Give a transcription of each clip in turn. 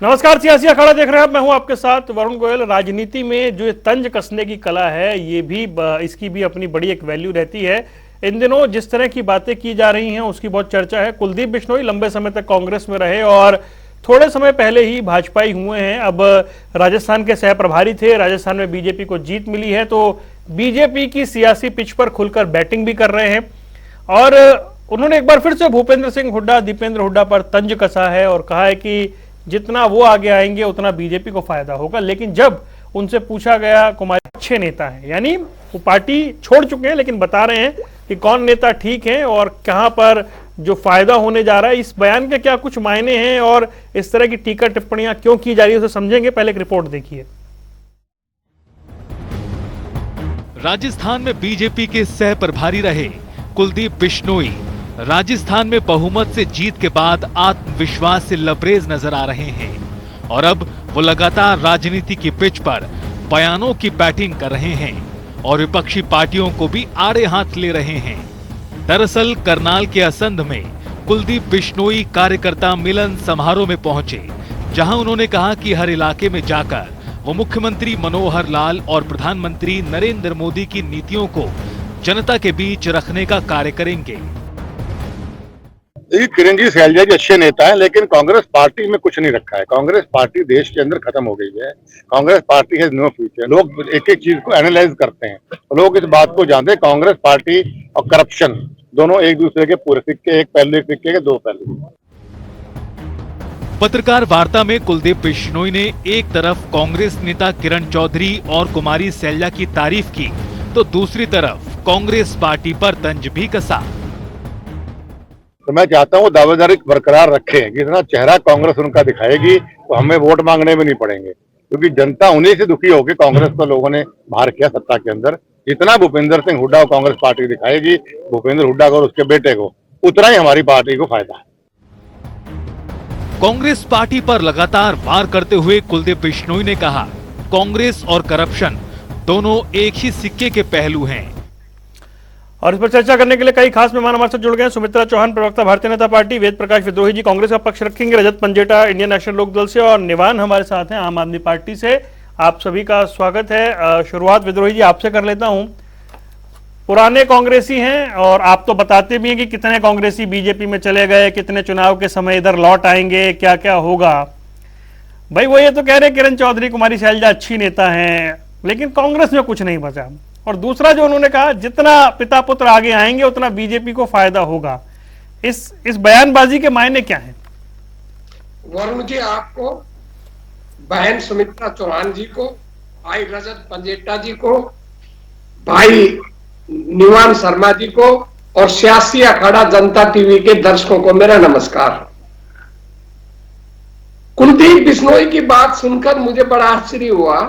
नमस्कार, सियासी अखाड़ा देख रहे हैं आप। मैं हूं आपके साथ वरुण गोयल। राजनीति में जो तंज कसने की कला है, ये भी इसकी भी अपनी बड़ी एक वैल्यू रहती है। इन दिनों जिस तरह की बातें की जा रही हैं उसकी बहुत चर्चा है। कुलदीप बिश्नोई लंबे समय तक कांग्रेस में रहे और थोड़े समय पहले ही भाजपाई हुए हैं। अब राजस्थान के सह प्रभारी थे। राजस्थान में बीजेपी को जीत मिली है तो बीजेपी की सियासी पिच पर खुलकर बैटिंग भी कर रहे हैं और उन्होंने एक बार फिर से भूपेंद्र सिंह हुड्डा, दीपेंद्र हुड्डा पर तंज कसा है और कहा है कि जितना वो आगे आएंगे उतना बीजेपी को फायदा होगा। लेकिन जब उनसे पूछा गया, कुमारी अच्छे नेता हैं, यानी वो पार्टी छोड़ चुके हैं लेकिन बता रहे हैं कि कौन नेता ठीक है और कहां पर जो फायदा होने जा रहा है, इस बयान के क्या कुछ मायने हैं और इस तरह की टीका टिप्पणियां क्यों की जा रही है उसे समझेंगे। पहले एक रिपोर्ट देखिए। राजस्थान में बीजेपी के सह प्रभारी रहे कुलदीप बिश्नोई राजस्थान में बहुमत से जीत के बाद आत्मविश्वास से लबरेज नजर आ रहे हैं और अब वो लगातार राजनीति की पिच पर बयानों की बैटिंग कर रहे हैं और विपक्षी पार्टियों को भी आड़े हाथ ले रहे हैं। दरअसल करनाल के असंध में कुलदीप बिश्नोई कार्यकर्ता मिलन समारोह में पहुंचे, जहां उन्होंने कहा कि हर इलाके में जाकर वो मुख्यमंत्री मनोहर लाल और प्रधानमंत्री नरेंद्र मोदी की नीतियों को जनता के बीच रखने का कार्य करेंगे। किरण शैलजा जी अच्छे नेता हैं, लेकिन कांग्रेस पार्टी में कुछ नहीं रखा है। कांग्रेस पार्टी देश के अंदर खत्म हो गई है। Congress party has no future. लोग एक एक चीज को एनालाइज करते हैं, लोग इस बात को जानते हैं कांग्रेस पार्टी और करप्शन दोनों एक दूसरे के पूरे सिक्के, एक पहलू एक सिक्के के दो पहलू। पत्रकार वार्ता में कुलदीप बिश्नोई ने एक तरफ कांग्रेस नेता किरण चौधरी और कुमारी शैलजा की तारीफ की तो दूसरी तरफ कांग्रेस पार्टी पर तंज भी कसा। तो मैं चाहता हूँ वो दावेदारी बरकरार रखें कि इतना चेहरा कांग्रेस उनका दिखाएगी तो हमें वोट मांगने में नहीं पड़ेंगे, क्योंकि जनता उन्हीं से दुखी होगी। कांग्रेस को लोगों ने बाहर किया सत्ता के अंदर। जितना भूपेंद्र सिंह हुड्डा को कांग्रेस पार्टी दिखाएगी, भूपेंद्र हुड्डा को और उसके बेटे को, उतना ही हमारी पार्टी को फायदा है। कांग्रेस पार्टी पर लगातार वार करते हुए कुलदीप बिश्नोई ने कहा, कांग्रेस और करप्शन दोनों एक ही सिक्के के पहलू हैं। और इस पर चर्चा करने के लिए कई खास मेहमान हमारे साथ जुड़ गए हैं। सुमित्रा चौहान, प्रवक्ता भारतीय जनता पार्टी, वेद प्रकाश विद्रोही जी कांग्रेस का पक्ष रखेंगे, रजत पंजेटा इंडियन नेशनल लोकदल से और निवान हमारे साथ हैं आम आदमी पार्टी से। आप सभी का स्वागत है। शुरुआत विद्रोही जी आपसे कर लेता हूं। पुराने कांग्रेसी हैं और आप तो बताते भी हैं कि कितने कांग्रेसी बीजेपी में चले गए, कितने चुनाव के समय इधर लौट आएंगे, क्या क्या होगा। भाई वो ये तो कह रहे किरण चौधरी, कुमारी शैलजा अच्छी नेता हैं, लेकिन कांग्रेस में कुछ नहीं बचा। और दूसरा जो उन्होंने कहा, जितना पिता पुत्र आगे आएंगे उतना बीजेपी को फायदा होगा। इस बयानबाजी के मायने क्या हैं? वरुण जी, आपको, बहन सुमित्रा चौहान जी को, भाई रजत पंजेटा जी को, भाई निवान शर्मा जी को और सियासी अखाड़ा जनता टीवी के दर्शकों को मेरा नमस्कार। कुलदीप बिश्नोई की बात सुनकर मुझे बड़ा आश्चर्य हुआ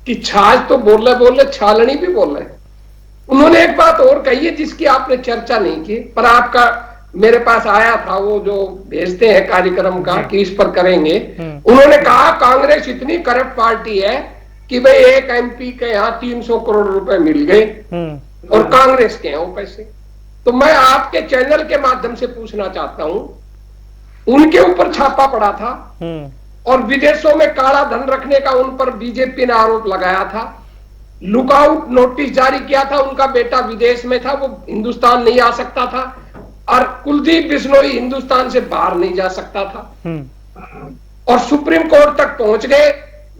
कि छाछ तो बोले बोले छालनी भी बोले। उन्होंने एक बात और कही है जिसकी आपने चर्चा नहीं की, पर आपका मेरे पास आया था वो जो भेजते हैं कार्यक्रम का कि इस पर करेंगे। उन्होंने कहा कांग्रेस इतनी करप्ट पार्टी है कि भाई एक एमपी के यहाँ 300 करोड़ रुपए मिल गए और कांग्रेस के हैं वो पैसे। तो मैं आपके चैनल के माध्यम से पूछना चाहता हूं, उनके ऊपर छापा पड़ा था और विदेशों में काला धन रखने का उन पर बीजेपी ने आरोप लगाया था। लुकआउट नोटिस जारी किया था, उनका बेटा विदेश में था, वो हिंदुस्तान नहीं आ सकता था और कुलदीप बिश्नोई हिंदुस्तान से बाहर नहीं जा सकता था और सुप्रीम कोर्ट तक पहुंच गए।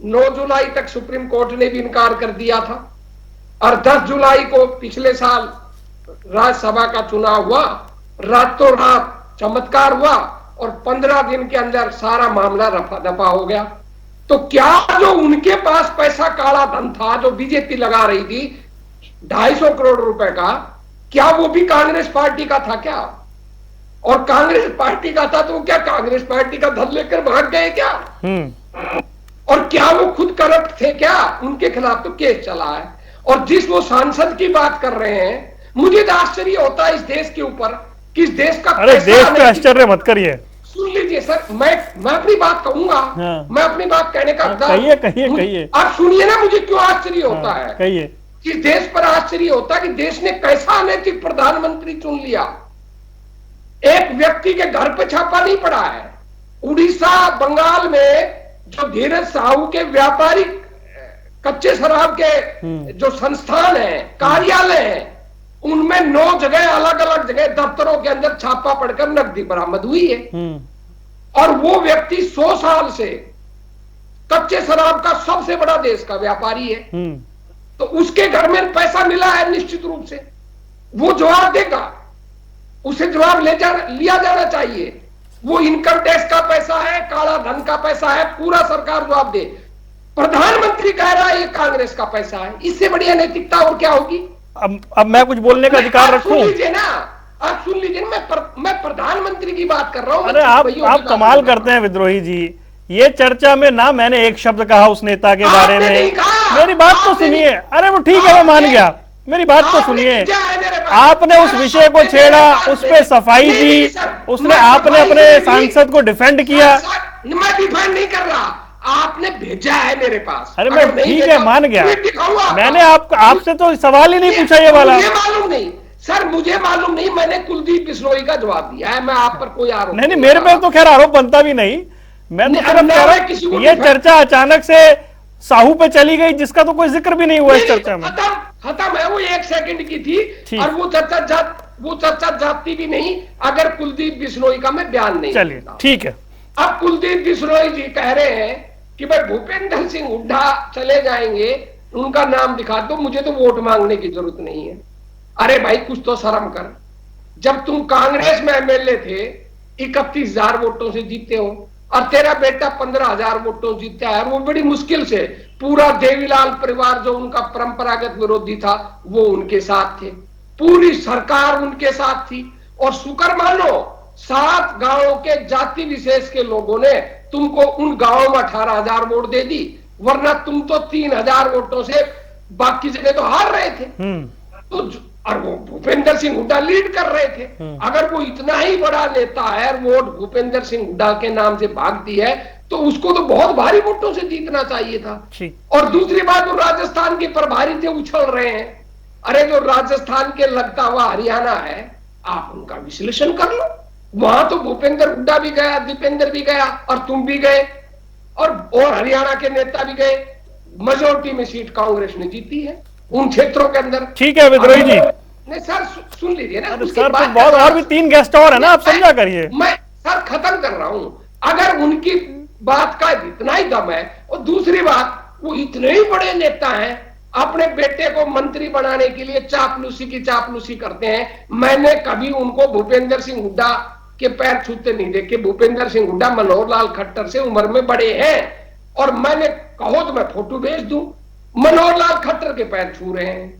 9 जुलाई तक सुप्रीम कोर्ट ने भी इनकार कर दिया था और 10 जुलाई को पिछले साल राज्यसभा का चुनाव हुआ। रातों रात चमत्कार हुआ और 15 दिन के अंदर सारा मामला रफा दफा हो गया। तो क्या जो उनके पास पैसा काला धन था जो बीजेपी लगा रही थी 250 करोड़ रुपए का, क्या वो भी कांग्रेस पार्टी का था क्या? और कांग्रेस पार्टी का था तो क्या कांग्रेस पार्टी का धन लेकर भाग गए क्या? और क्या वो खुद करप्ट थे क्या? उनके खिलाफ तो केस चला है। और जिस वो सांसद की बात कर रहे हैं, मुझे तो आश्चर्य होता है इस देश के ऊपर, किस देश का। अरे देश पे आश्चर्य मत करिए, सुन लीजिए सर, मैं अपनी बात कहूंगा। हाँ। मैं अपनी बात कहने का कहिए आप सुनिए ना, मुझे क्यों आश्चर्य होता है। कहिए। किस देश पर आश्चर्य होता है कि देश ने कैसा अनैतिक प्रधानमंत्री चुन लिया। एक व्यक्ति के घर पे छापा नहीं पड़ा है। उड़ीसा, बंगाल में जो धीरज साहू के व्यापारिक कच्चे शराब के जो संस्थान है, कार्यालय है, उनमें 9 जगह अलग अलग जगह दफ्तरों के अंदर छापा पड़कर नकदी बरामद हुई है। और वो व्यक्ति 100 साल से कच्चे शराब का सबसे बड़ा देश का व्यापारी है, तो उसके घर में पैसा मिला है, निश्चित रूप से वो जवाब देगा, उसे जवाब लिया जाना चाहिए। वो इनकम टैक्स का पैसा है, काला धन का पैसा है, पूरा सरकार जवाब दे। प्रधानमंत्री कह रहा है ये कांग्रेस का पैसा है, इससे बढ़िया नैतिकता और क्या होगी? अब मैं कुछ बोलने का अधिकार रखूं? सुन लीजिए ना, आप सुन लीजिए, मैं प्रधानमंत्री की बात कर रहा हूं। अरे आप कमाल करते हैं विद्रोही जी, ये चर्चा में ना मैंने एक शब्द कहा उस नेता के बारे में। मेरी बात तो सुनिए। अरे वो ठीक है, मैं मान गया, मेरी बात तो सुनिए। आपने उस विषय को छेड़ा, उस पर सफाई दी, उसने आपने अपने सांसद को डिफेंड किया। मैं डिफेंड नहीं कर रहा, आपने भेजा है मेरे पास। अरे मैं ठीक है, मान गया, मैंने आपसे तो सवाल ही नहीं पूछा ये वाला। मुझे मालूम नहीं सर, मुझे मालूम नहीं, मैंने कुलदीप बिश्नोई का जवाब दिया है। मैं आप पर कोई आरोप नहीं, मेरे पे तो खैर आरोप बनता भी नहीं। मैं तो सिर्फ कह रहा हूं ये चर्चा अचानक से साहू पे चली गई, जिसका तो कोई जिक्र भी नहीं हुआ इस चर्चा में। खत्म है, वो 1 सेकंड की थी और वो चर्चा जाती भी नहीं अगर कुलदीप बिश्नोई का मैं बयान नहीं। चलिए ठीक है। अब कुलदीप बिश्नोई जी कह रहे हैं कि भाई भूपेंद्र सिंह हुड्डा चले जाएंगे, उनका नाम दिखा दो, मुझे तो वोट मांगने की जरूरत नहीं है। अरे भाई कुछ तो शर्म कर, जब तुम कांग्रेस में एमएलए थे 31,000 वोटों से जीते हो और तेरा बेटा 15,000 वोटों जीता है, वो बड़ी मुश्किल से पूरा देवीलाल परिवार जो उनका परंपरागत विरोधी था वो उनके साथ थे, पूरी सरकार उनके साथ थी। और शुक्र मानो 7 गांवों के जाति विशेष के लोगों ने तुमको उन गांवों में 18,000 वोट दे दी, वरना तुम तो 3,000 वोटों से बाकी जगह तो हार रहे थे। तो और वो भूपेंद्र सिंह हुड्डा लीड कर रहे थे। अगर वो इतना ही बड़ा नेता है, वोट भूपेंद्र सिंह हुड्डा के नाम से भागती है, तो उसको तो बहुत भारी वोटों से जीतना चाहिए था। और दूसरी बात, वो राजस्थान के प्रभारी थे, उछल रहे हैं। अरे जो राजस्थान के लगता हुआ हरियाणा है, आप उनका विश्लेषण कर लो। वहां तो भूपेंद्र हुड्डा भी गया, दीपेंद्र भी गया और तुम भी गए और हरियाणा के नेता भी गए। मेजोरिटी में सीट कांग्रेस ने जीती है उन क्षेत्रों के अंदर। ठीक है विद्रोही जी। नहीं सर, सुन लीजिए ना, सर तो बहुत और भी 3 गेस्ट और है ना, आप समझा करिए। मैं सर खत्म कर रहा हूं। अगर उनकी बात का इतना ही दम है, और दूसरी बात, वो इतने ही बड़े नेता हैं, अपने बेटे को मंत्री बनाने के लिए चापलूसी करते हैं। मैंने कभी उनको भूपेंद्र सिंह हुड्डा के पैर छूते नहीं देखे। भूपेंद्र सिंह हुड्डा मनोहर लाल खट्टर से उम्र में बड़े हैं, और मैंने कहो तो मैं फोटो भेज दूं, मनोहर लाल खट्टर के पैर छू रहे हैं।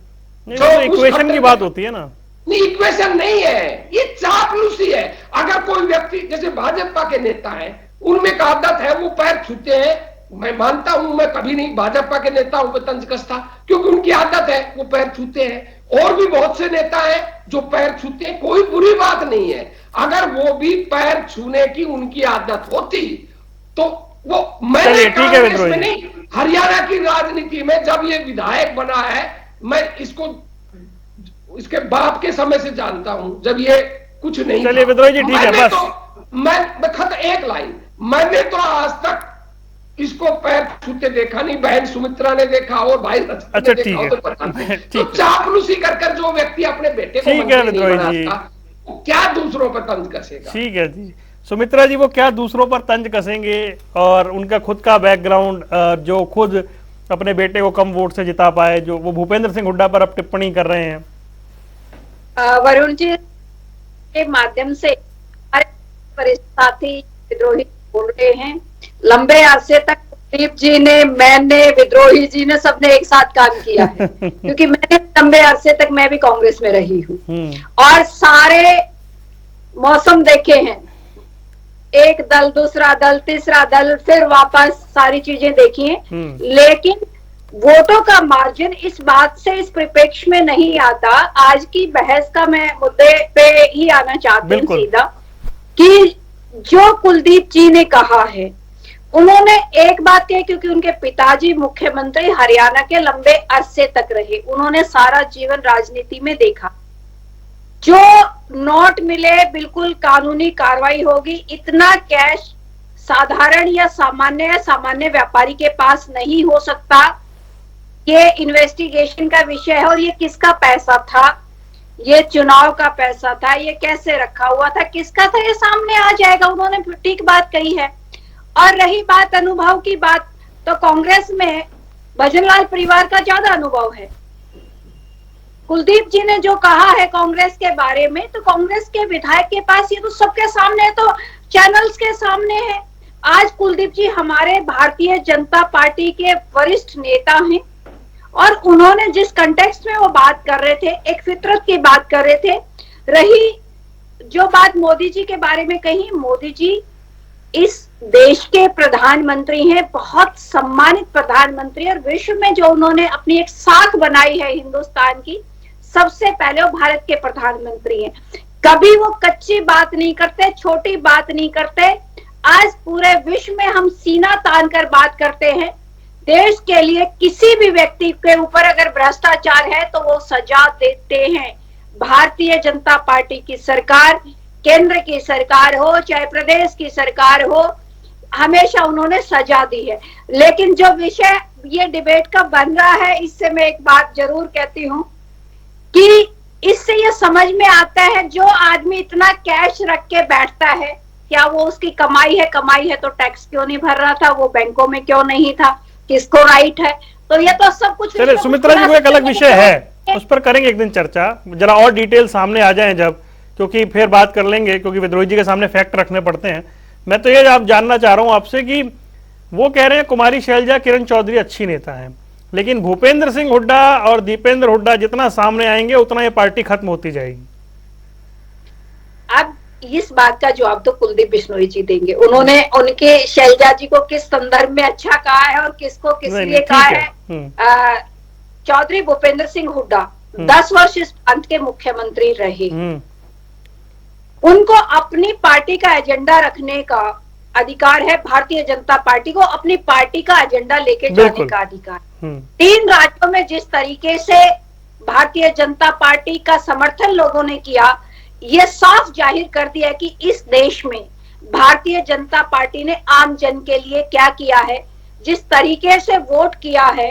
जो इक्वेशन की बात होती है ना, नहीं इक्वेशन नहीं है, ये चापलूसी है। अगर कोई व्यक्ति जैसे भाजपा के नेता है, उनमें एक आदत है वो पैर छूते हैं। मैं मानता हूं, मैं कभी नहीं भाजपा के नेताओं पर तंज कसता, क्योंकि उनकी आदत है वो पैर छूते हैं। और भी बहुत से नेता हैं जो पैर छूते हैं, कोई बुरी बात नहीं है। अगर वो भी पैर छूने की उनकी आदत होती तो वो, मैंने कांग्रेस में नहीं, हरियाणा की राजनीति में जब ये विधायक बना है, मैं इसको इसके बाप के समय से जानता हूं, जब ये कुछ नहीं। चलिए विद्रोही जी ठीक है, बस मैं खत एक लाइन, मैंने तो आज तक इसको पैर छूते देखा नहीं। बहन सुमित्रा ने देखा और भाई रजत ने देखा हो तो पता नहीं। तो चापलूसी कर जो व्यक्ति अपने बेटे को मंत्री नहीं बनाता, वो क्या दूसरों पर तंज कसेगा? ठीक है जी, सुमित्रा जी वो क्या दूसरों पर तंज कसेंगे, और उनका खुद का बैकग्राउंड, जो खुद अपने बेटे को कम वोट से जिता पाए, जो वो भूपेंद्र सिंह हुड्डा पर अब टिप्पणी कर रहे हैं। वरुण जी के माध्यम से हमारे साथी विद्रोही बोल रहे हैं। लंबे अरसे तक कुलदीप जी ने, मैंने, विद्रोही जी ने, सबने एक साथ काम किया है क्योंकि मैंने लंबे अरसे तक मैं भी कांग्रेस में रही हूँ और सारे मौसम देखे हैं। एक दल, दूसरा दल, तीसरा दल, फिर वापस सारी चीजें देखी हैं। लेकिन वोटों का मार्जिन इस बात से इस परिप्रेक्ष्य में नहीं आता। आज की बहस का मैं मुद्दे पे ही आना चाहती हूँ सीधा, कि जो कुलदीप जी ने कहा है, उन्होंने एक बात कही, क्योंकि उनके पिताजी मुख्यमंत्री हरियाणा के लंबे अरसे तक रहे, उन्होंने सारा जीवन राजनीति में देखा। जो नोट मिले बिल्कुल कानूनी कार्रवाई होगी, इतना कैश साधारण या सामान्य व्यापारी के पास नहीं हो सकता। ये इन्वेस्टिगेशन का विषय है और ये किसका पैसा था, ये चुनाव का पैसा था, ये कैसे रखा हुआ था, किसका था, ये सामने आ जाएगा। उन्होंने ठीक बात कही है। और रही बात अनुभव की बात, तो कांग्रेस में भजनलाल परिवार का ज्यादा अनुभव है। कुलदीप जी ने जो कहा है कांग्रेस के बारे में, तो कांग्रेस के विधायक के पास ये तो सबके सामने है, तो चैनल्स के सामने है। आज कुलदीप जी हमारे भारतीय जनता पार्टी के वरिष्ठ नेता हैं और उन्होंने जिस कंटेक्स्ट में वो बात कर रहे थे, एक फितरत की बात कर रहे थे। रही जो बात मोदी जी के बारे में कही, मोदी जी इस देश के प्रधानमंत्री हैं, बहुत सम्मानित प्रधानमंत्री, और विश्व में जो उन्होंने अपनी एक साख बनाई है हिंदुस्तान की, सबसे पहले वो भारत के प्रधानमंत्री हैं। कभी वो कच्ची बात नहीं करते, छोटी बात नहीं करते। आज पूरे विश्व में हम सीना तान कर बात करते हैं। देश के लिए किसी भी व्यक्ति के ऊपर अगर भ्रष्टाचार है तो वो सजा देते हैं। भारतीय जनता पार्टी की सरकार, केंद्र की सरकार हो चाहे प्रदेश की सरकार हो, हमेशा उन्होंने सजा दी है। लेकिन जो विषय ये डिबेट का बन रहा है, इससे मैं एक बात जरूर कहती हूं कि इससे ये समझ में आता है, जो आदमी इतना कैश रख के बैठता है, क्या वो उसकी कमाई है तो टैक्स क्यों नहीं भर रहा था, वो बैंकों में क्यों नहीं था, किसको राइट है? तो ये तो सब कुछ। चलिए सुमित्रा जी, वो एक अलग विषय है, उस पर करेंगे एक दिन चर्चा, जरा और डिटेल सामने आ जाए जब, क्योंकि फिर बात कर लेंगे, क्योंकि विद्रोही जी के सामने फैक्ट रखने पड़ते हैं। मैं तो ये आप जानना चाह रहा हूं आपसे कि वो कह रहे हैं कुमारी शैलजा, किरण चौधरी अच्छी नेता है, लेकिन भूपेंद्र सिंह हुड्डा और दीपेंद्र हुड्डा जितना सामने आएंगे उतना ये पार्टी खत्म होती जाएगी। अब इस बात का जवाब तो कुलदीप बिश्नोई जी देंगे। उन्होंने उनके शैलजा जी को किस संदर्भ में अच्छा कहा है और किसको किस लिए कहा है। चौधरी भूपेंद्र सिंह हुड्डा 10 वर्ष इस प्रांत के मुख्यमंत्री रहे। उनको अपनी पार्टी का एजेंडा रखने का अधिकार है। भारतीय जनता पार्टी को अपनी पार्टी का एजेंडा लेके जाने का अधिकार। 3 राज्यों में जिस तरीके से भारतीय जनता पार्टी का समर्थन लोगों ने किया, ये साफ जाहिर कर दिया है कि इस देश में भारतीय जनता पार्टी ने आम जन के लिए क्या किया है। जिस तरीके से वोट किया है,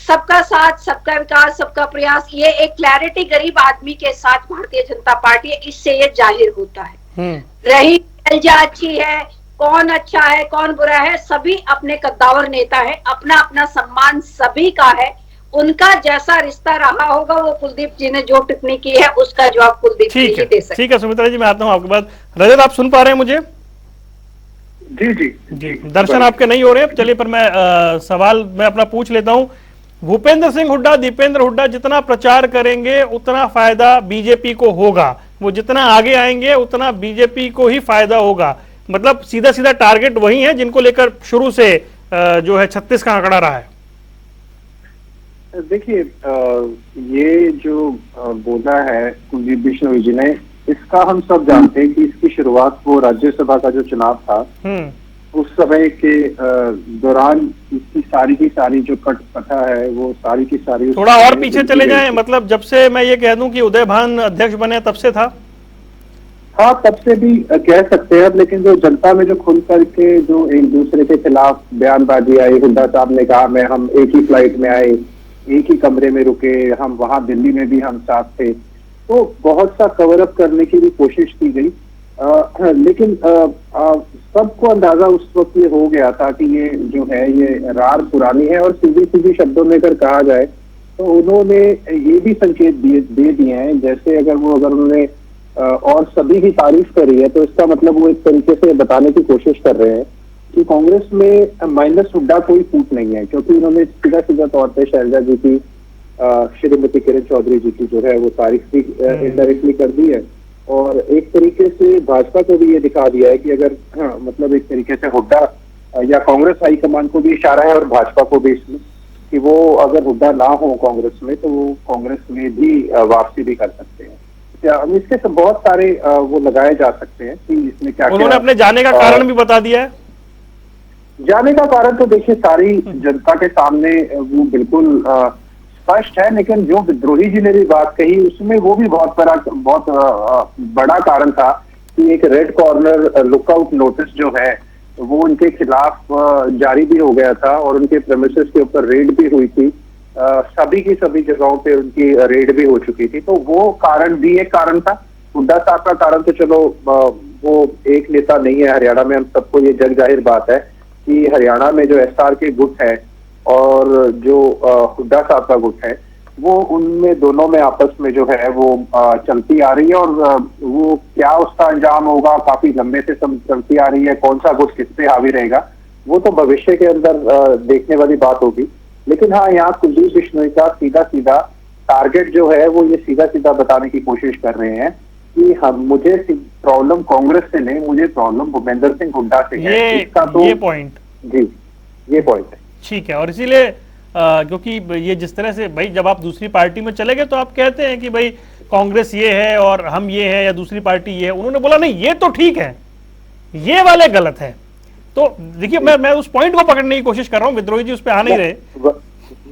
सबका साथ, सबका विकास, सबका प्रयास, ये एक क्लैरिटी गरीब आदमी के साथ भारतीय जनता पार्टी है, इससे ये जाहिर होता है। रही शैलजा अच्छी है, कौन अच्छा है कौन बुरा है, सभी अपने कद्दावर नेता है, अपना अपना सम्मान सभी का है। उनका जैसा रिश्ता रहा होगा, वो कुलदीप जी ने जो टिप्पणी की है उसका जवाब कुलदीप जी ही दे सकते। ठीक है सुमित्रा जी, मैं आता हूँ आपके बाद। रजत, आप सुन पा रहे हैं मुझे? जी जी जी, दर्शन आपके नहीं हो रहे। चलिए पर मैं सवाल मैं अपना पूछ लेता हूँ। भूपेंद्र सिंह हुड्डा, दीपेंद्र हुड्डा जितना प्रचार करेंगे उतना फायदा बीजेपी को होगा, वो जितना आगे आएंगे उतना बीजेपी को ही फायदा होगा। मतलब सीधा सीधा टारगेट वही है जिनको लेकर शुरू से जो है 36 का आंकड़ा रहा है। देखिए, ये जो बोला है कुलदीप बिश्नोई जी ने, इसका हम सब जानते हैं कि इसकी शुरुआत वो राज्यसभा का जो चुनाव था उस समय के दौरान इसकी सारी की सारी जो कथा है वो सारी की सारी। थोड़ा और पीछे चले जाएं, मतलब जब से मैं ये कह दूं कि उदय भान अध्यक्ष बने तब से था? हाँ, तब से भी कह सकते हैं, लेकिन जो जनता में जो खुल करके जो एक दूसरे के खिलाफ बयानबाजी आई, हुड्डा साहब ने कहा मैं हम एक ही फ्लाइट में आए, एक ही कमरे में रुके, हम वहां दिल्ली में भी हम साथ थे, तो बहुत सा कवर अप करने की भी कोशिश की गई। लेकिन सबको अंदाजा उस वक्त ये हो गया था कि ये जो है ये रार पुरानी है। और सीधी सीधी शब्दों में अगर कहा जाए तो उन्होंने ये भी संकेत दे दिए हैं, जैसे अगर उन्होंने और सभी की तारीफ करी है तो इसका मतलब वो एक तरीके से बताने की कोशिश कर रहे हैं कि कांग्रेस में माइनस हुड्डा कोई फूट नहीं है, क्योंकि उन्होंने सीधा सीधा तौर पर शैलजा जी की, श्रीमती किरण चौधरी जी की जो है वो तारीफ भी इनडायरेक्टली कर दी है। और एक तरीके से भाजपा को भी ये दिखा दिया है कि अगर मतलब एक तरीके से हुड्डा या कांग्रेस हाईकमान को भी इशारा है और भाजपा को भी इसमें कि वो अगर हुड्डा ना हो कांग्रेस में तो वो कांग्रेस में भी वापसी भी कर सकते हैं। इसके सब बहुत सारे वो लगाए जा सकते हैं कि इसमें क्या उन्होंने अपने जाने का कारण भी बता दिया है। जाने का कारण तो देखिए सारी जनता के सामने वो बिल्कुल स्पष्ट है, लेकिन जो विद्रोही जी ने भी बात कही उसमें वो भी बहुत बड़ा कारण था कि एक रेड कॉर्नर लुकआउट नोटिस जो है वो उनके खिलाफ जारी भी हो गया था और उनके प्रेमिसेस के ऊपर रेड भी हुई थी। सभी की सभी जगहों पे उनकी रेड भी हो चुकी थी। तो वो कारण भी एक कारण था। हुड्डा साहब का कारण तो चलो वो एक नेता नहीं है हरियाणा में, हम सबको ये जग जाहिर बात है कि हरियाणा में जो एसआर के गुट है और जो हुड्डा साहब का गुट है, वो उनमें दोनों में आपस में जो है वो चलती आ रही है। और वो क्या उसका अंजाम होगा, काफी लंबे से चलती आ रही है। कौन सा गुट किस पे हावी रहेगा, वो तो भविष्य के अंदर देखने वाली बात होगी। लेकिन हाँ, यहाँ कुलदीप बिश्नोई का सीधा सीधा टारगेट जो है वो ये सीधा सीधा बताने की कोशिश कर रहे हैं कि हम मुझे प्रॉब्लम कांग्रेस से नहीं, मुझे प्रॉब्लम भूपेंद्र सिंह हुड्डा से है। इसका तो ये पॉइंट, जी ये पॉइंट है। ठीक है। और इसीलिए क्योंकि ये जिस तरह से भाई जब आप दूसरी पार्टी में चले गए तो आप कहते हैं कि भाई कांग्रेस ये है और हम ये है या दूसरी पार्टी ये है। उन्होंने बोला नहीं ये तो ठीक है, ये वाले गलत है। तो देखिए मैं उस पॉइंट को पकड़ने की कोशिश कर रहा हूँ, विद्रोही जी उस पर आ नहीं रहे।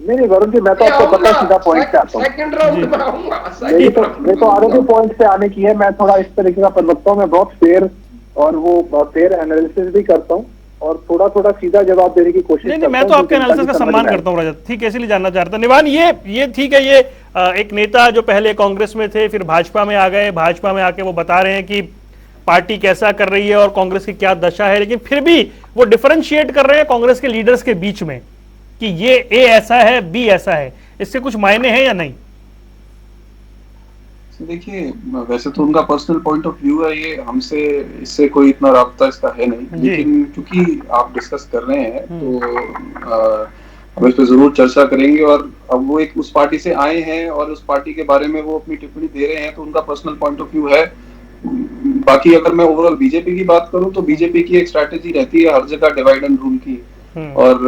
नहीं वरुण जी, मैं तो आपको पता सीधा पॉइंट पे आता हूँ। सेकंड राउंड में आऊंगा। मैं तो आगे के पॉइंट पे आने की है। मैं थोड़ा इस तरीके का प्रवक्ता हूँ, मैं बहुत फेयर और वो फेयर एनालिसिस भी करता हूँ और थोड़ा थोड़ा सीधा जवाब देने की कोशिश नहीं, मैं तो आपके एनालिसिस का सम्मान करता हूँ रजत, ठीक है, इसलिए जानना चाहता हूं। निवान ये ठीक है, ये एक नेता जो पहले कांग्रेस में थे फिर भाजपा में आ गए, भाजपा में आके वो बता रहे हैं कि पार्टी कैसा कर रही है और कांग्रेस की क्या दशा है, लेकिन फिर भी वो डिफरेंशिएट कर रहे हैं कांग्रेस के लीडर्स के बीच में कि ये ए ऐसा है, बी ऐसा है। इससे कुछ मायने हैं या नहीं? देखिए, वैसे तो उनका पर्सनल पॉइंट ऑफ व्यू है, ये हमसे इससे कोई इतना राब्ता इसका है नहीं। लेकिन क्योंकि आप डिस्कस कर रहे हैं तो हम इस पे जरूर चर्चा करेंगे। और अब वो एक उस पार्टी से आए हैं और उस पार्टी के बारे में वो अपनी टिप्पणी दे रहे हैं, तो उनका पर्सनल पॉइंट ऑफ व्यू है। बाकी अगर मैं ओवरऑल बीजेपी की बात करूं तो बीजेपी की एक स्ट्रैटेजी रहती है हर जगह डिवाइड एंड रूल की, और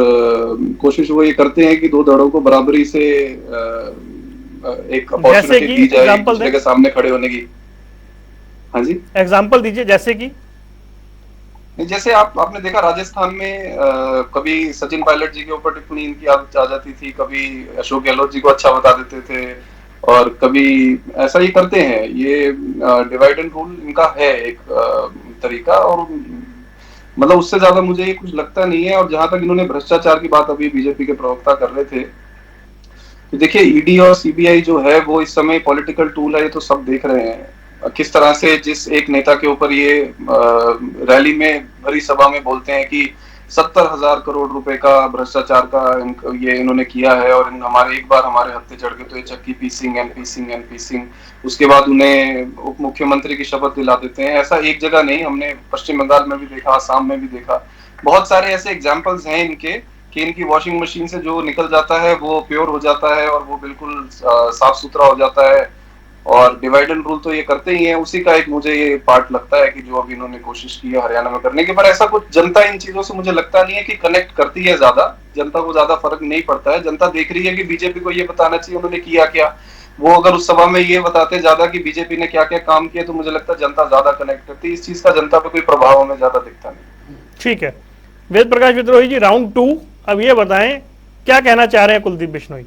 कोशिश वो ये करते हैं कि दो धड़ों को बराबरी से एक अपॉर्चुनिटी दी जाए एक दूसरे के सामने खड़े होने की। हाँ जी, एग्जांपल दीजिए। जैसे आपने देखा राजस्थान में कभी सचिन पायलट जी के ऊपर टिप्पणी इनकी आ जाती थी, कभी अशोक गहलोत जी को अच्छा बता देते थे, और कभी ऐसा ही करते हैं। ये डिवाइड एंड रूल इनका है एक तरीका, और मतलब उससे ज्यादा मुझे ये कुछ लगता नहीं है। और जहां तक इन्होंने भ्रष्टाचार की बात अभी बीजेपी के प्रवक्ता कर रहे थे, तो देखिए ईडी और सीबीआई जो है वो इस समय पॉलिटिकल टूल है, ये तो सब देख रहे हैं किस तरह से जिस एक नेता के ऊपर ये रैली में भरी सभा में बोलते हैं कि 70,000 करोड़ रुपए का भ्रष्टाचार का ये इन्होंने किया है, और हमारे एक बार हमारे हत्थे चढ़ गए तो ये चक्की पीसिंग। उसके बाद उन्हें उप मुख्यमंत्री की शपथ दिला देते हैं। ऐसा एक जगह नहीं, हमने पश्चिम बंगाल में भी देखा, आसाम में भी देखा। बहुत सारे ऐसे एग्जाम्पल्स हैं इनके कि इनकी वॉशिंग मशीन से जो निकल जाता है वो प्योर हो जाता है और वो बिल्कुल साफ सुथरा हो जाता है। और डिवाइड एंड रूल तो ये करते ही हैं, उसी का एक मुझे ये पार्ट लगता है कि जो अभी इन्होंने कोशिश की है हरियाणा में करने की। पर ऐसा कुछ जनता इन चीजों से मुझे लगता नहीं है कि कनेक्ट करती है ज्यादा, जनता को ज्यादा फर्क नहीं पड़ता है। जनता देख रही है कि बीजेपी को ये बताना चाहिए उन्होंने किया क्या। वो अगर उस सभा में ये बताते ज्यादा कि बीजेपी ने क्या क्या काम किया, तो मुझे लगता है जनता ज्यादा कनेक्ट करती है। इस चीज का जनता पे कोई प्रभाव हमें ज्यादा दिखता नहीं। ठीक है, वेद प्रकाश विद्रोही जी, राउंड 2, अब ये बताएं क्या कहना चाह रहे हैं कुलदीप बिश्नोई?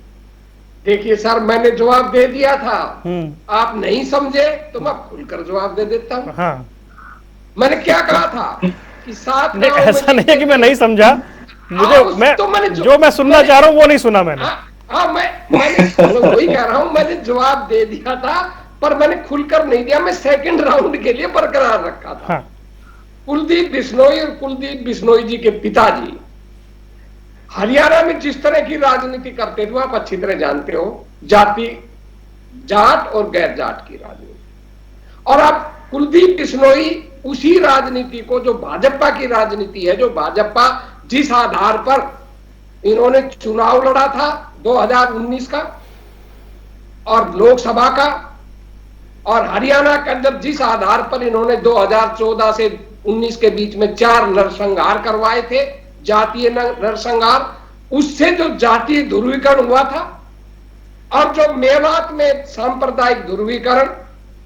देखिए सर, मैंने जवाब दे दिया था, आप नहीं समझे तो मैं खुलकर जवाब दे देता हूँ। हाँ, मैंने क्या कहा था कि साथ में ऐसा नहीं है कि मैं नहीं समझा, मुझे जो मैं सुनना चाह रहा हूँ वो नहीं सुना मैंने। मैंने वही कह रहा हूँ, मैंने जवाब दे दिया था पर मैंने खुलकर नहीं दिया। मैं सेकंड राउंड के लिए बरकरार रखा था। कुलदीप बिश्नोई और कुलदीप बिश्नोई जी के पिताजी हरियाणा में जिस तरह की राजनीति करते थे आप अच्छी तरह जानते हो, जाति, जाट और गैर जाट की राजनीति। और अब कुलदीप बिश्नोई उसी राजनीति को, जो भाजपा की राजनीति है, जो भाजपा जिस आधार पर इन्होंने चुनाव लड़ा था 2019 का और लोकसभा का, और हरियाणा के अंदर जिस आधार पर इन्होंने 2014 से 19 के बीच में 4 नरसंहार करवाए थे, जातीय नरसंहार, उससे जो जातीय ध्रुवीकरण हुआ था और जो मेवात में सांप्रदायिक ध्रुवीकरण,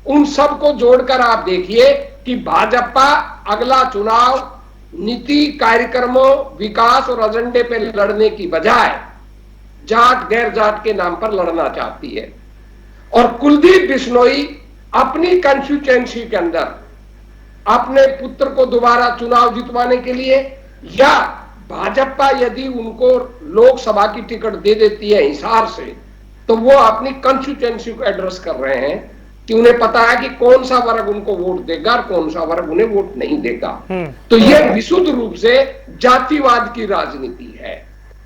उन सब को जोड़कर आप देखिए कि भाजपा अगला चुनाव नीति, कार्यक्रमों, विकास और एजेंडे पे लड़ने की बजाय जाट गैर जाट के नाम पर लड़ना चाहती है। और कुलदीप बिश्नोई अपनी कंस्टिट्यूएंसी के अंदर अपने पुत्र को दोबारा चुनाव जितवाने के लिए या भाजपा यदि उनको लोकसभा की टिकट दे देती है हिसार से, तो वो अपनी कंस्टिट्यूएंसी को एड्रेस कर रहे हैं कि उन्हें पता है कि कौन सा वर्ग उनको वोट देगा और कौन सा वर्ग उन्हें वोट नहीं देगा। तो ये विशुद्ध रूप से जातिवाद की राजनीति है,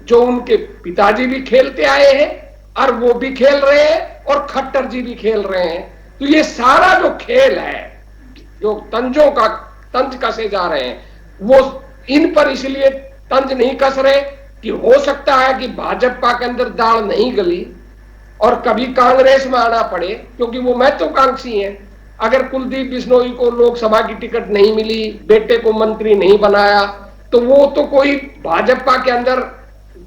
जो उनके पिताजी भी खेलते आए हैं और वो भी खेल रहे हैं और खट्टर जी भी खेल रहे हैं। तो ये सारा जो खेल है, जो तंज कसे जा रहे हैं, वो इन पर इसलिए तंज नहीं कस रहे कि हो सकता है कि भाजपा के अंदर दाल नहीं गली और कभी कांग्रेस में आना पड़े, क्योंकि वो महत्वाकांक्षी हैं। अगर कुलदीप बिश्नोई को लोकसभा की टिकट नहीं मिली, बेटे को मंत्री नहीं बनाया, तो वो तो कोई भाजपा के अंदर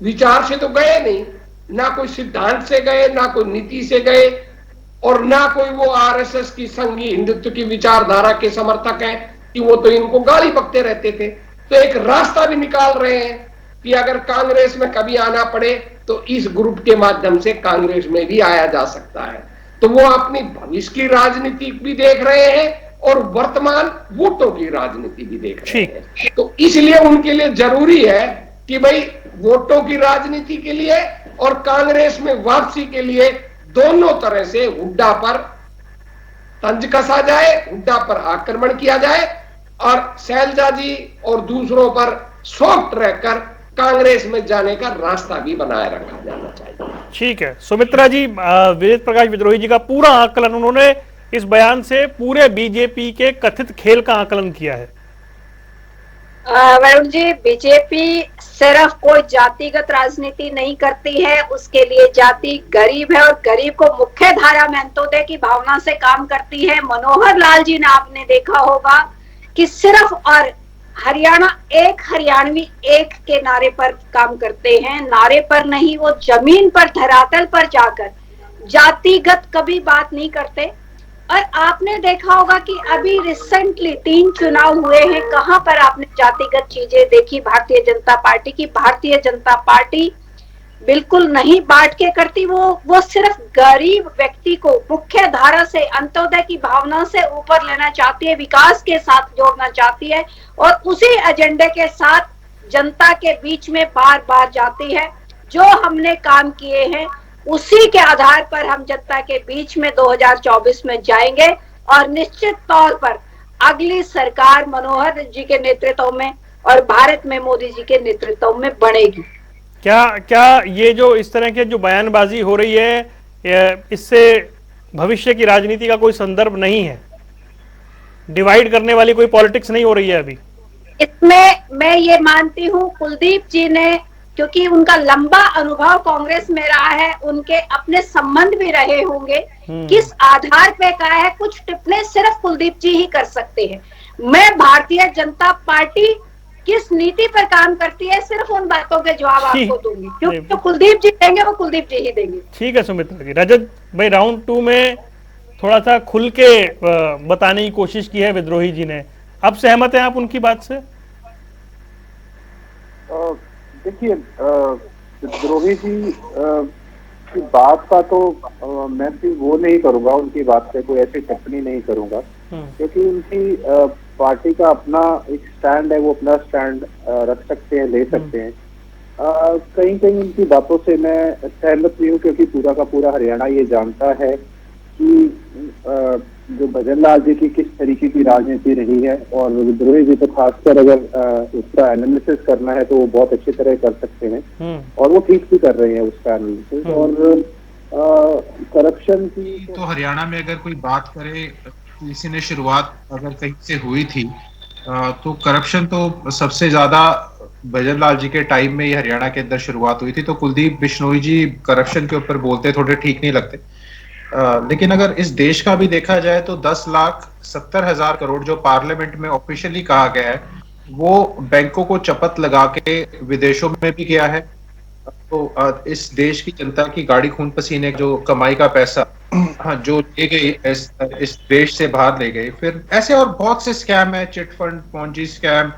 विचार से तो गए नहीं, ना कोई सिद्धांत से गए, ना कोई नीति से गए, और ना कोई वो आरएसएस की संघी हिंदुत्व की विचारधारा के समर्थक हैं कि वो तो इनको गाली बकते रहते थे। तो एक रास्ता भी निकाल रहे हैं कि अगर कांग्रेस में कभी आना पड़े तो इस ग्रुप के माध्यम से कांग्रेस में भी आया जा सकता है। तो वो अपनी भविष्य की राजनीति भी देख रहे हैं और वर्तमान वोटों की राजनीति भी देख रहे हैं। तो इसलिए उनके लिए जरूरी है कि भाई वोटों की राजनीति के लिए और कांग्रेस में वापसी के लिए दोनों तरह से हुड्डा पर तंज कसा जाए, हुड्डा पर आक्रमण किया जाए और शैलजा जी और दूसरों पर सॉफ्ट रहकर कांग्रेस में जाने का रास्ता भी बनाए रखा जाना चाहिए। ठीक है सुमित्रा जी, वेद प्रकाश विद्रोही जी का पूरा आकलन, उन्होंने इस बयान से पूरे बीजेपी के कथित खेल का आकलन किया है। वरुण जी, बीजेपी सिर्फ कोई जातिगत राजनीति नहीं करती है, उसके लिए जाति गरीब है और गरीब को मुख्य धारा में अंत्योदय की भावना से काम करती है। मनोहर लाल जी ने आपने देखा होगा कि सिर्फ और हरियाणा एक, हरियाणवी एक के नारे पर काम करते हैं, नारे पर नहीं, वो जमीन पर धरातल पर जाकर जातिगत कभी बात नहीं करते। और आपने देखा होगा कि अभी रिसेंटली 3 चुनाव हुए हैं, कहां पर आपने जातिगत चीजें देखी भारतीय जनता पार्टी की? भारतीय जनता पार्टी बिल्कुल नहीं बांट के करती, वो सिर्फ गरीब व्यक्ति को मुख्य धारा से, अंत्योदय की भावना से ऊपर लेना चाहती है, विकास के साथ जोड़ना चाहती है और उसी एजेंडे के साथ जनता के बीच में बार बार जाती है। जो हमने काम किए हैं उसी के आधार पर हम जनता के बीच में 2024 में जाएंगे और निश्चित तौर पर अगली सरकार मनोहर जी के नेतृत्व में और भारत में मोदी जी के नेतृत्व में बनेगी। क्या ये जो इस तरह के जो बयानबाजी हो रही है, इससे भविष्य की राजनीति का कोई संदर्भ नहीं है? डिवाइड करने वाली कोई पॉलिटिक्स नहीं हो रही है अभी इसमें? मैं ये मानती हूँ कुलदीप जी ने, क्योंकि उनका लंबा अनुभव कांग्रेस में रहा है, उनके अपने संबंध भी रहे होंगे, किस आधार पे कहा है, कुछ टिप्पणी सिर्फ कुलदीप जी ही कर सकते हैं। मैं भारतीय जनता पार्टी किस नीति पर काम करती है, सिर्फ उन बातों के जवाब आपको दूंगी, क्योंकि जो कुलदीप जी देंगे वो कुलदीप जी ही देंगे। ठीक है सुमित्रा जी। रजत भाई, राउंड 2 में थोड़ा सा खुल के बताने की कोशिश की है विद्रोही जी ने, अब सहमत हैं आप उनकी बात से? देखिए, विद्रोही जी की बात का तो मैं भी वो नहीं करूंगा, उनकी बात पे कोई ऐसी टिप्पणी नहीं करूंगा, क्योंकि उनकी पार्टी का अपना एक स्टैंड है, वो अपना स्टैंड रख सकते हैं, ले सकते हैं। कहीं कहीं उनकी बातों से मैं सहमत नहीं हूँ, क्योंकि पूरा का पूरा हरियाणा ये जानता है कि जो भजन लाल जी की किस तरीके की राजनीति रही है, और विद्रोही जी तो खासकर अगर उसका एनालिसिस करना है तो वो बहुत अच्छी तरह कर सकते हैं, और वो ठीक भी कर रहे हैं उसका एनालिसिस। और करप्शन की तो हरियाणा में अगर कोई बात करे, किसी ने शुरुआत अगर कहीं से हुई थी, तो करप्शन तो सबसे ज्यादा भजन लाल जी के टाइम में ही हरियाणा के अंदर शुरुआत हुई थी। तो कुलदीप बिश्नोई जी करप्शन के ऊपर बोलते थोड़े ठीक नहीं लगते, लेकिन अगर इस देश का भी देखा जाए तो 10,70,000 करोड़ जो पार्लियामेंट में ऑफिशियली कहा गया है, वो बैंकों को चपत लगा के विदेशों में भी गया है। तो इस देश की जनता की गाड़ी खून पसीने जो कमाई का पैसा जो ले गए इस देश से बाहर ले गए। फिर ऐसे और बहुत से स्कैम है, चिट फंड, पॉन्जी स्कैम,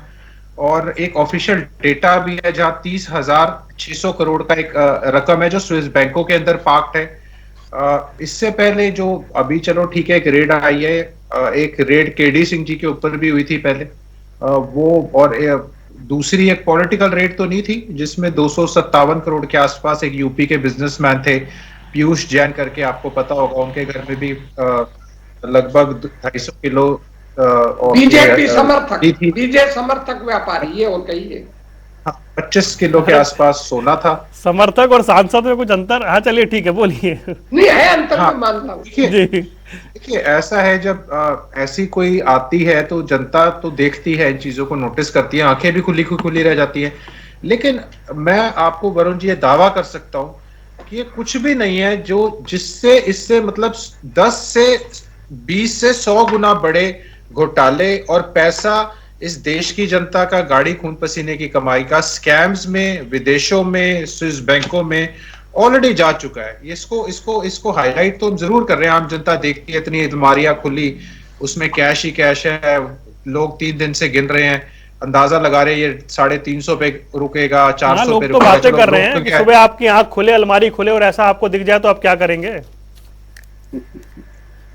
और एक ऑफिशियल डेटा भी है जहां 30,600 करोड़ का एक रकम है जो स्विस बैंकों के अंदर पार्क्ड है। इससे पहले जो अभी चलो ठीक है एक रेड आई है, एक रेड केडी सिंह जी के ऊपर भी हुई थी पहले, वो और दूसरी एक पॉलिटिकल रेड तो नहीं थी जिसमें 257 करोड़ के आसपास एक यूपी के बिजनेसमैन थे पीयूष जैन करके, आपको पता होगा, उनके घर में भी लगभग 250 किलो बीजेपी समर्थक, बीजेपी समर्थक व्यापारी, ये और कहिए 25 किलो के आसपास सोना था। समर्थक और सांसद में कुछ अंतर? हाँ चलिए ठीक है, बोलिए। नहीं है अंतर, मैं मानता हूँ। देखिए ऐसा है, जब ऐसी कोई आती है तो जनता तो देखती है, इन चीजों को नोटिस करती है, आंखें भी खुली खुली रह जाती है। लेकिन मैं आपको वरुण जी ये दावा कर सकता हूं कि ये कुछ भी नहीं है जो जिससे इससे मतलब 10 से 20 से 100 गुना बड़े घोटाले और पैसा इस देश की जनता का गाड़ी खून पसीने की कमाई का स्कैम्स में, विदेशों में, स्विस बैंकों में ऑलरेडी जा चुका है। इसको हाईलाइट तो हम जरूर कर रहे हैं, आम जनता देखती है, इतनी अलमारियां खुली, उसमें कैश ही कैश है, लोग 3 दिन से गिन रहे हैं, अंदाजा लगा रहे हैं ये 350 पे रुकेगा, 400 पे रुकेगा। लोग तो बातें कर रहे हैं कि सुबह आपकी आंख खुले, अलमारी खुले और ऐसा आपको दिख जाए तो आप क्या करेंगे?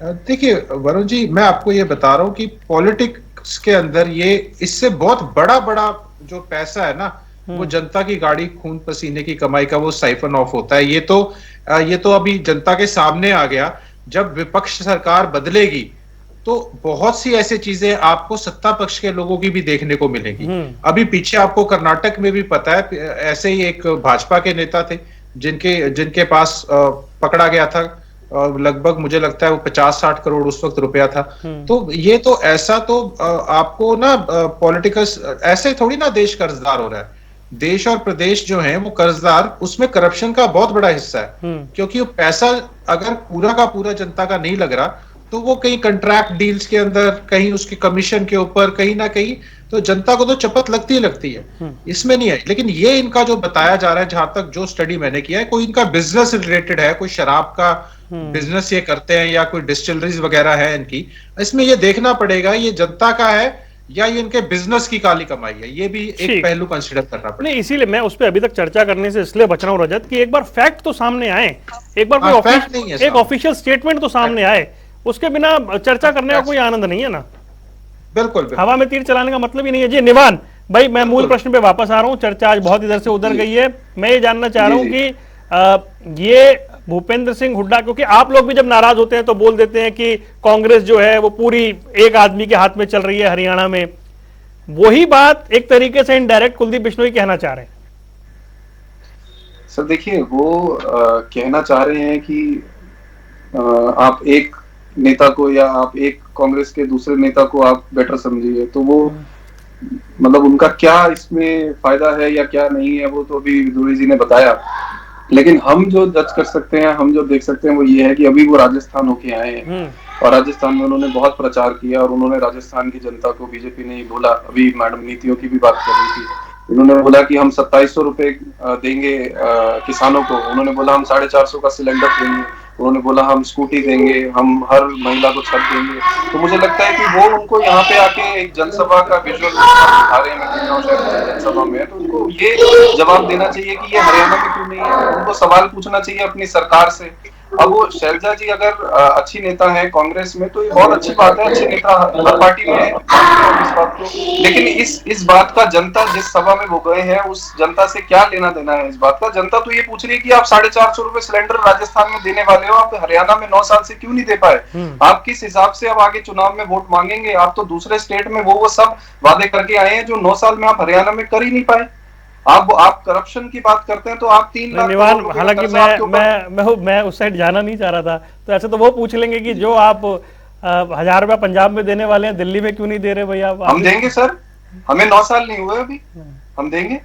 देखिए वरुण जी, मैं आपको ये बता रहा हूं कि पॉलिटिक्स के अंदर ये इससे बहुत बड़ा जो पैसा है ना, वो जनता की गाड़ी खून पसीने की कमाई का वो साइफन ऑफ होता है। ये तो अभी जनता के सामने आ गया। जब विपक्ष सरकार बदलेगी तो बहुत सी ऐसी चीजें आपको सत्ता पक्ष के लोगों की भी देखने को मिलेगी। अभी पीछे आपको कर्नाटक में भी पता है, ऐसे ही एक भाजपा के नेता थे जिनके पास पकड़ा गया था, लगभग मुझे लगता है वो 50-60 करोड़ उस वक्त रुपया था। तो ये तो ऐसा तो आपको ना पॉलिटिकल्स ऐसे थोड़ी ना देश कर्जदार हो रहा है। देश और प्रदेश जो है वो कर्जदार, उसमें करप्शन का बहुत बड़ा हिस्सा है, क्योंकि वो पैसा अगर पूरा का पूरा जनता का नहीं लग रहा तो वो कहीं कंट्रैक्ट डील्स के अंदर, कहीं उसके कमीशन के ऊपर, कहीं ना कहीं तो जनता को तो चपत लगती है, इसमें नहीं है। लेकिन ये इनका जो बताया जा रहा है, जहां तक जो स्टडी मैंने किया है, कोई इनका बिजनेस रिलेटेड है, कोई शराब का बिजनेस ये करते हैं या कोई डिस्टिलरीज वगैरह है इनकी, इसमें ये देखना पड़ेगा ये जनता का है या ये इनके बिजनेस की काली कमाई है, ये भी एक पहलू कंसिडर करना पड़ेगा। नहीं, इसीलिए मैं उस पर अभी तक चर्चा करने से इसलिए बच रहा हूं रजत कि एक बार फैक्ट तो सामने आए, एक बार कोई एक ऑफिशियल स्टेटमेंट तो सामने आए, उसके बिना चर्चा करने का कोई आनंद नहीं है ना। बिल्कुल, हवा में तीर चलाने का मतलब ही नहीं है। जी निवान भाई, मैं मूल प्रश्न पे वापस आ रहा हूं, चर्चा आज बहुत इधर से उधर गई है। मैं ये जानना चाह रहा हूं कि ये भूपेंद्र सिंह हुड्डा, क्योंकि आप लोग भी जब नाराज होते हैं तो बोल देते हैं कि कांग्रेस जो है वो पूरी एक आदमी के हाथ में चल रही है हरियाणा में, वही बात एक तरीके से इनडायरेक्ट कुलदीप बिश्नोई कहना चाह रहे हैं। सर देखिए, वो कहना चाह रहे हैं कि आप एक नेता को या आप एक कांग्रेस के दूसरे नेता को आप बेटर समझिए, तो वो मतलब उनका क्या इसमें फायदा है या क्या नहीं है वो तो अभी विद्रोही जी ने बताया। लेकिन हम जो जज कर सकते हैं, हम जो देख सकते हैं वो ये है कि अभी वो राजस्थान होके आए हैं और राजस्थान में उन्होंने बहुत प्रचार किया और उन्होंने राजस्थान की जनता को, बीजेपी ने ही बोला, अभी मैडम नीतियों की भी बात कर रही थी, उन्होंने बोला कि हम 2700 रुपए देंगे किसानों को, उन्होंने बोला हम 450 का सिलेंडर देंगे, उन्होंने बोला हम स्कूटी देंगे, हम हर महिला को छत देंगे। तो मुझे लगता है कि वो उनको यहाँ पे आके एक जनसभा का विजुअल दिखा रहे हैं जनसभा में, तो उनको ये जवाब देना चाहिए कि ये हरियाणा में क्यों नहीं है। उनको सवाल पूछना चाहिए अपनी सरकार से। अब वो शैलजा जी अगर अच्छी नेता है कांग्रेस में तो ये बहुत अच्छी बात है, अच्छे नेता हर पार्टी में है इस बात को, लेकिन इस बात का जनता जिस सभा में वो गए हैं उस जनता से क्या लेना देना है इस बात का। जनता तो ये पूछ रही है कि आप 450 रुपए सिलेंडर राजस्थान में देने वाले हो, आप हरियाणा में 9 साल से क्यों नहीं दे पाए? आप किस हिसाब से अब आगे चुनाव में वोट मांगेंगे? आप तो दूसरे स्टेट में वो सब वादे करके आए हैं जो 9 साल में आप हरियाणा में कर ही नहीं पाए। आप करप्शन की बात करते हैं तो आप 3 लाख, हालांकि मैं उस साइड जाना नहीं चाह रहा था, तो ऐसे तो वो पूछ लेंगे कि जो आप 1000 रुपया पंजाब में देने वाले हैं दिल्ली में क्यों नहीं दे रहे भैया? हम देंगे सर, हमें 9 साल नहीं हुए अभी, हम देंगे।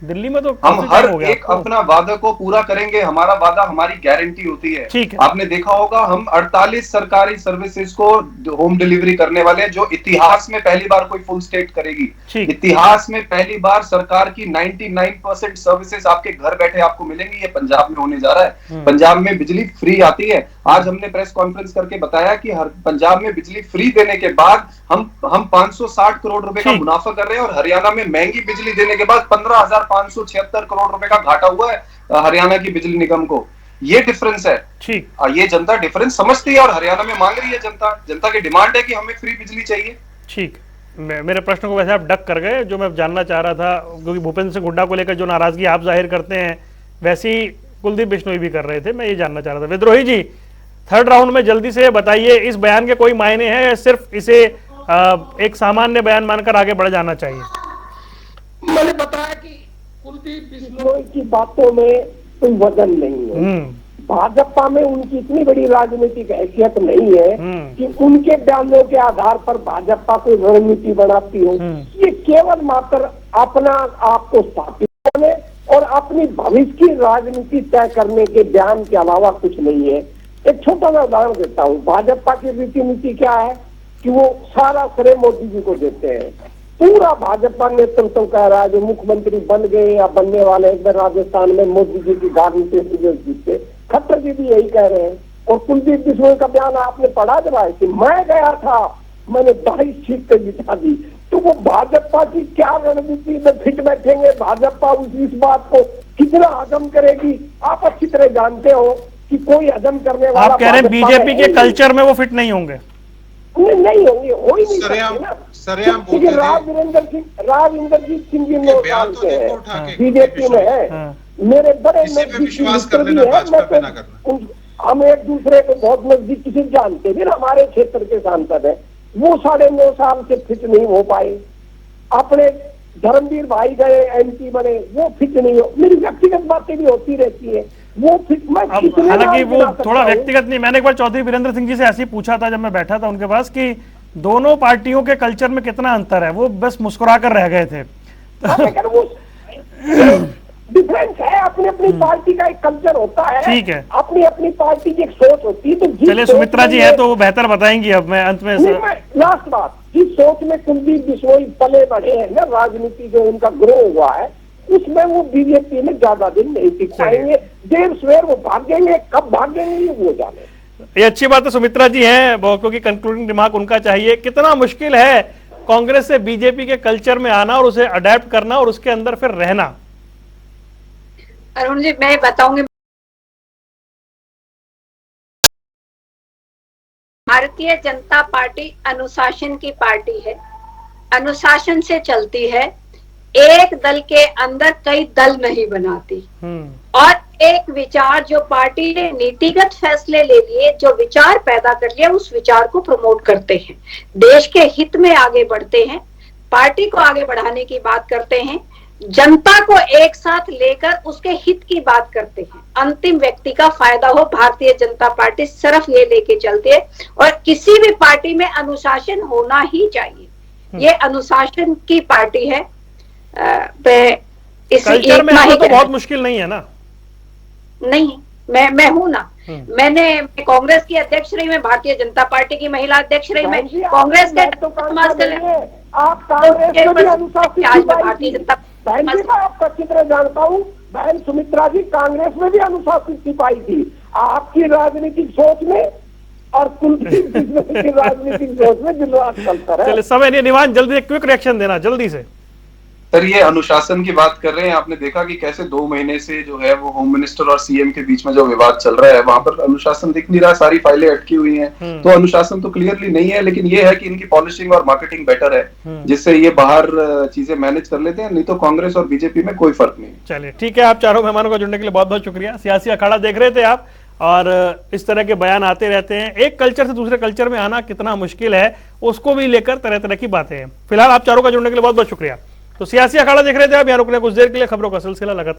दिल्ली में तो हम हर एक अपना वादा को पूरा करेंगे, हमारा वादा हमारी गारंटी होती है। ठीक है, आपने देखा होगा हम 48 सरकारी सर्विसेज को होम डिलीवरी करने वाले हैं, जो इतिहास में पहली बार कोई फुल स्टेट करेगी। इतिहास में पहली बार सरकार की 99% सर्विसेज आपके घर बैठे आपको मिलेंगी। ये पंजाब में होने जा रहा है। पंजाब में बिजली फ्री आती है। आज हमने प्रेस कॉन्फ्रेंस करके बताया कि हर पंजाब में बिजली फ्री देने के बाद हम 560 करोड़ रुपए का मुनाफा कर रहे हैं और हरियाणा में महंगी बिजली देने के बाद 15,576 करोड़ रुपए का घाटा हुआ है हरियाणा की बिजली निगम को। ये डिफरेंस है। ठीक, ये जनता डिफरेंस समझती है और हरियाणा में मांग रही है जनता की डिमांड है कि हमें फ्री बिजली चाहिए। ठीक, मेरे प्रश्न को वैसे आप डक कर गए, जो मैं जानना चाह रहा था, क्योंकि भूपेंद्र सिंह हुड्डा को लेकर जो नाराजगी आप जाहिर करते हैं वैसी कुलदीप बिश्नोई भी कर रहे थे, मैं ये जानना चाह रहा था। विद्रोही जी, थर्ड राउंड में जल्दी से बताइए, इस बयान के कोई मायने हैं या सिर्फ इसे एक सामान्य बयान मानकर आगे बढ़ जाना चाहिए? मैंने बताया कि कुलदीप बिश्नोई की बातों में कोई वजन नहीं है। भाजपा में उनकी इतनी बड़ी राजनीतिक हैसियत नहीं है कि उनके बयानों के आधार पर भाजपा कोई रणनीति बनाती हो। ये केवल मात्र अपना आप को स्थापित करने और अपनी भविष्य की राजनीति तय करने के बयान के अलावा कुछ नहीं है। एक छोटा सा उदाहरण देता हूँ। भाजपा की रीति नीति क्या है कि वो सारा श्रेय मोदी जी को देते हैं। पूरा भाजपा नेतृत्व कह रहा है जो मुख्यमंत्री बन गए या बनने वाले इधर राजस्थान में मोदी जी की गारंटी से जीते। खट्टर जी भी यही कह रहे हैं। और कुलदीप बिश्नोई का बयान आपने पढ़ा जरा कि मैं गया था, मैंने 22 सीटें जिता दी। तो वो भाजपा की क्या रणनीति में फिट बैठेंगे? भाजपा इस बात को कितना हजम करेगी? आप अच्छी तरह जानते हो कि कोई हजम करने वाला, आप कह रहे हैं बीजेपी के कल्चर में वो फिट नहीं होंगे? नहीं होंगे, हो ही नहीं सकते ना। राव इंद्रजीत सिंह जी बीजेपी में है, मेरे बड़े नजदीकी मित्र भी है। हम एक दूसरे को बहुत नजदीकी से जानते भी, हमारे क्षेत्र के सांसद है। वो 9.5 साल से फिट नहीं हो पाए। अपने धर्मवीर भाई गए एमपी बने, वो फिट नहीं हो। मेरी व्यक्तिगत बातें भी होती रहती है, वो फिट। हालांकि वो थोड़ा व्यक्तिगत नहीं, मैंने एक बार चौधरी वीरेंद्र सिंह जी से ऐसे ही पूछा था जब मैं बैठा था उनके पास कि दोनों पार्टियों के कल्चर में कितना अंतर है, वो बस मुस्कुरा कर रह गए थे। डिफरेंस है, अपनी अपनी पार्टी का एक कल्चर होता है, ठीक है, अपनी अपनी पार्टी की एक सोच होती है। तो चलिए सुमित्रा जी है तो वो बेहतर बताएंगी। अब मैं अंत में लास्ट बात, जिस सोच में कुलदीप बिश्नोई पले बढ़े हैं ना, राजनीति जो उनका ग्रो हुआ है, उसमें वो बीजेपी में ज्यादा दिन नहीं टिक पाएंगे। देर सवेर वो भागेंगे, कब भागेंगे वो जाने। ये अच्छी बात है सुमित्रा जी हैं, क्योंकि कंक्लूडिंग रिमार्क उनका चाहिए। कितना मुश्किल है कांग्रेस से बीजेपी के कल्चर में आना और उसे अडेप्ट करना और उसके अंदर फिर रहना? अरुण जी, मैं बताऊंगी। भारतीय जनता पार्टी अनुशासन की पार्टी है, अनुशासन से चलती है। एक दल के अंदर कई दल नहीं बनाती। और एक विचार जो पार्टी ने नीतिगत फैसले ले लिए, जो विचार पैदा कर लिया, उस विचार को प्रमोट करते हैं, देश के हित में आगे बढ़ते हैं, पार्टी को आगे बढ़ाने की बात करते हैं, जनता को एक साथ लेकर उसके हित की बात करते हैं, अंतिम व्यक्ति का फायदा हो। भारतीय जनता पार्टी सिर्फ ये लेके चलती है और किसी भी पार्टी में अनुशासन होना ही चाहिए। ये अनुशासन की पार्टी है। कल्चर में आना तो बहुत मुश्किल नहीं है ना? नहीं, मैं हूं ना। मैंने कांग्रेस की अध्यक्ष रही, मैं भारतीय जनता पार्टी की महिला अध्यक्ष रही, मैं कांग्रेस के समाज कल्याण, आप कांग्रेस में भी अनुशासित आज मैं भारतीय जनता बहन जी का आपका चित्र जानता हूँ। बहन सुमित्रा जी कांग्रेस में भी अनुशासित सिपाही थी। आपकी राजनीतिक सोच में और कुलदीप बिश्नोई की राजनीतिक सोच में दिन रात चलता है। चलिए, समय नहीं, निवान जल्दी एक क्विक रिएक्शन देना जल्दी से। सर, ये अनुशासन की बात कर रहे हैं, आपने देखा कि कैसे 2 महीने से जो है वो होम मिनिस्टर और सीएम के बीच में जो विवाद चल रहा है, वहां पर अनुशासन दिख नहीं रहा, सारी फाइलें अटकी हुई हैं। तो अनुशासन तो क्लियरली नहीं है, लेकिन ये है कि इनकी पॉलिशिंग और मार्केटिंग बेटर है, जिससे ये बाहर चीजें मैनेज कर लेते हैं। नहीं तो कांग्रेस और बीजेपी में कोई फर्क नहीं। चलिए ठीक है, आप चारों मेहमानों को जुड़ने के लिए बहुत बहुत शुक्रिया। सियासी अखाड़ा देख रहे थे आप, और इस तरह के बयान आते रहते हैं। एक कल्चर से दूसरे कल्चर में आना कितना मुश्किल है, उसको भी लेकर तरह तरह की बातें हैं। फिलहाल आप चारों का जुड़ने के लिए बहुत बहुत शुक्रिया। तो सियासी अखाड़ा देख रहे थे आप, यहाँ रुकने कुछ देर के लिए, खबरों का सिलसिला लगातार